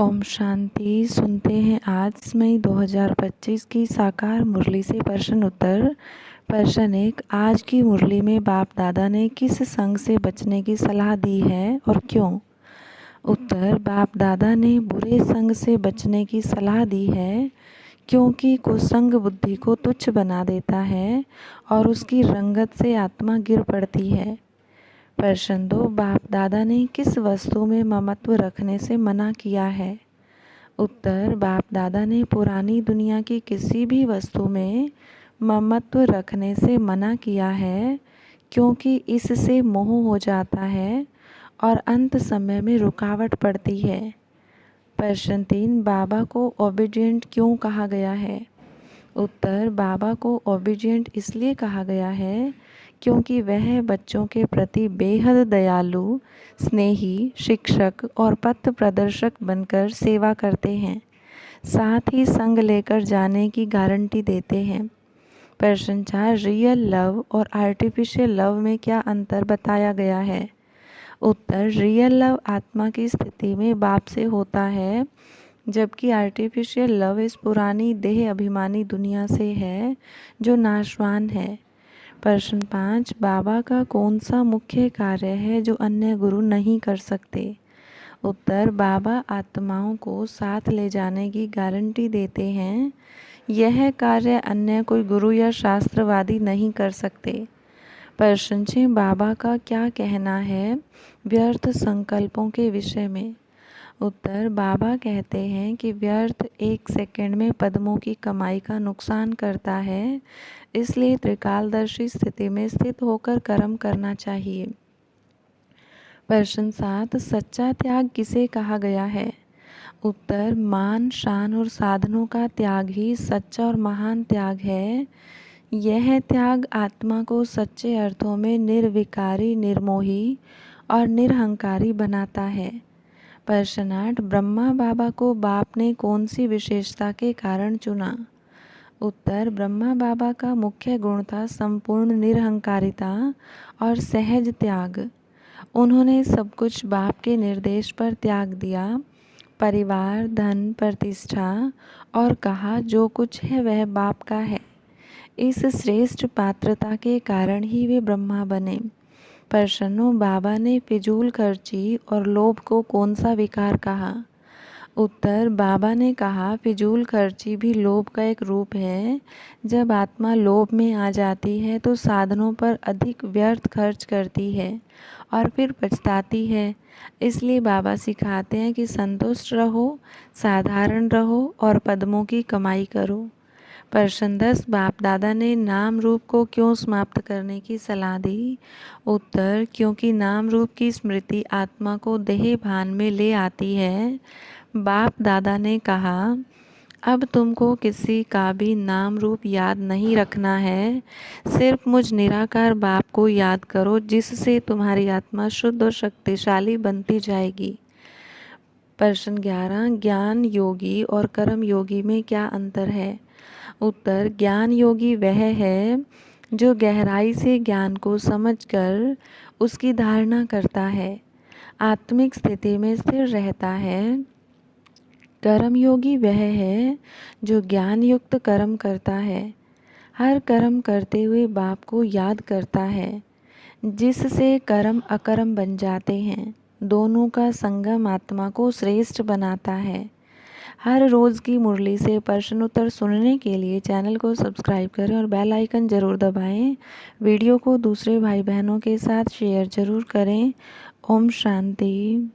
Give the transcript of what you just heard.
ओम शांति। सुनते हैं 8 मई 2025 की साकार मुरली से प्रश्न उत्तर। प्रश्न 1। आज की मुरली में बाप दादा ने किस संग से बचने की सलाह दी है और क्यों? उत्तर। बाप दादा ने बुरे संग से बचने की सलाह दी है क्योंकि कुसंग बुद्धि को तुच्छ बना देता है और उसकी रंगत से आत्मा गिर पड़ती है। प्रश्न 2। बाप दादा ने किस वस्तु में ममत्व रखने से मना किया है? उत्तर। बाप दादा ने पुरानी दुनिया की किसी भी वस्तु में ममत्व रखने से मना किया है क्योंकि इससे मोह हो जाता है और अंत समय में रुकावट पड़ती है। प्रश्न 3। बाबा को ओबीडिएंट क्यों कहा गया है? उत्तर। बाबा को ओबीडिएंट इसलिए कहा गया है क्योंकि वह बच्चों के प्रति बेहद दयालु, स्नेही, शिक्षक और पथ प्रदर्शक बनकर सेवा करते हैं, साथ ही संग लेकर जाने की गारंटी देते हैं। प्रश्न 4। रियल लव और आर्टिफिशियल लव में क्या अंतर बताया गया है? उत्तर। रियल लव आत्मा की स्थिति में बाप से होता है, जबकि आर्टिफिशियल लव इस पुरानी देह अभिमानी दुनिया से है जो नाशवान है। प्रश्न 5। बाबा का कौन सा मुख्य कार्य है जो अन्य गुरु नहीं कर सकते? उत्तर। बाबा आत्माओं को साथ ले जाने की गारंटी देते हैं। यह कार्य अन्य कोई गुरु या शास्त्रवादी नहीं कर सकते। प्रश्न 6। बाबा का क्या कहना है व्यर्थ संकल्पों के विषय में? उत्तर। बाबा कहते हैं कि व्यर्थ 1 सेकंड में पद्मों की कमाई का नुकसान करता है, इसलिए त्रिकालदर्शी स्थिति में स्थित होकर कर्म करना चाहिए। प्रश्न 7। सच्चा त्याग किसे कहा गया है? उत्तर। मान, शान और साधनों का त्याग ही सच्चा और महान त्याग है। यह त्याग आत्मा को सच्चे अर्थों में निर्विकारी, निर्मोही और निरहंकारी बनाता है। प्रश्न 8। ब्रह्मा बाबा को बाप ने कौन सी विशेषता के कारण चुना? उत्तर। ब्रह्मा बाबा का मुख्य गुण था संपूर्ण निरहंकारिता और सहज त्याग। उन्होंने सब कुछ बाप के निर्देश पर त्याग दिया, परिवार, धन, प्रतिष्ठा, और कहा जो कुछ है वह बाप का है। इस श्रेष्ठ पात्रता के कारण ही वे ब्रह्मा बने। प्रश्नों। बाबा ने फिजूल खर्ची और लोभ को कौन सा विकार कहा? उत्तर। बाबा ने कहा फिजूल खर्ची भी लोभ का एक रूप है। जब आत्मा लोभ में आ जाती है तो साधनों पर अधिक व्यर्थ खर्च करती है और फिर पछताती है। इसलिए बाबा सिखाते हैं कि संतुष्ट रहो, साधारण रहो और पद्मों की कमाई करो। प्रश्न 10। बाप दादा ने नाम रूप को क्यों समाप्त करने की सलाह दी? उत्तर। क्योंकि नाम रूप की स्मृति आत्मा को देह भान में ले आती है। बाप दादा ने कहा, अब तुमको किसी का भी नाम रूप याद नहीं रखना है, सिर्फ मुझ निराकार बाप को याद करो, जिससे तुम्हारी आत्मा शुद्ध और शक्तिशाली बनती जाएगी। प्रश्न 11। ज्ञान योगी और कर्म योगी में क्या अंतर है? उत्तर। ज्ञान योगी वह है जो गहराई से ज्ञान को समझकर उसकी धारणा करता है, आत्मिक स्थिति में स्थिर रहता है। कर्म योगी वह है जो ज्ञान युक्त कर्म करता है, हर कर्म करते हुए बाप को याद करता है, जिससे कर्म अकर्म बन जाते हैं। दोनों का संगम आत्मा को श्रेष्ठ बनाता है। हर रोज़ की मुरली से प्रश्न उत्तर सुनने के लिए चैनल को सब्सक्राइब करें और बेल आइकन ज़रूर दबाएं। वीडियो को दूसरे भाई बहनों के साथ शेयर ज़रूर करें। ओम शांति।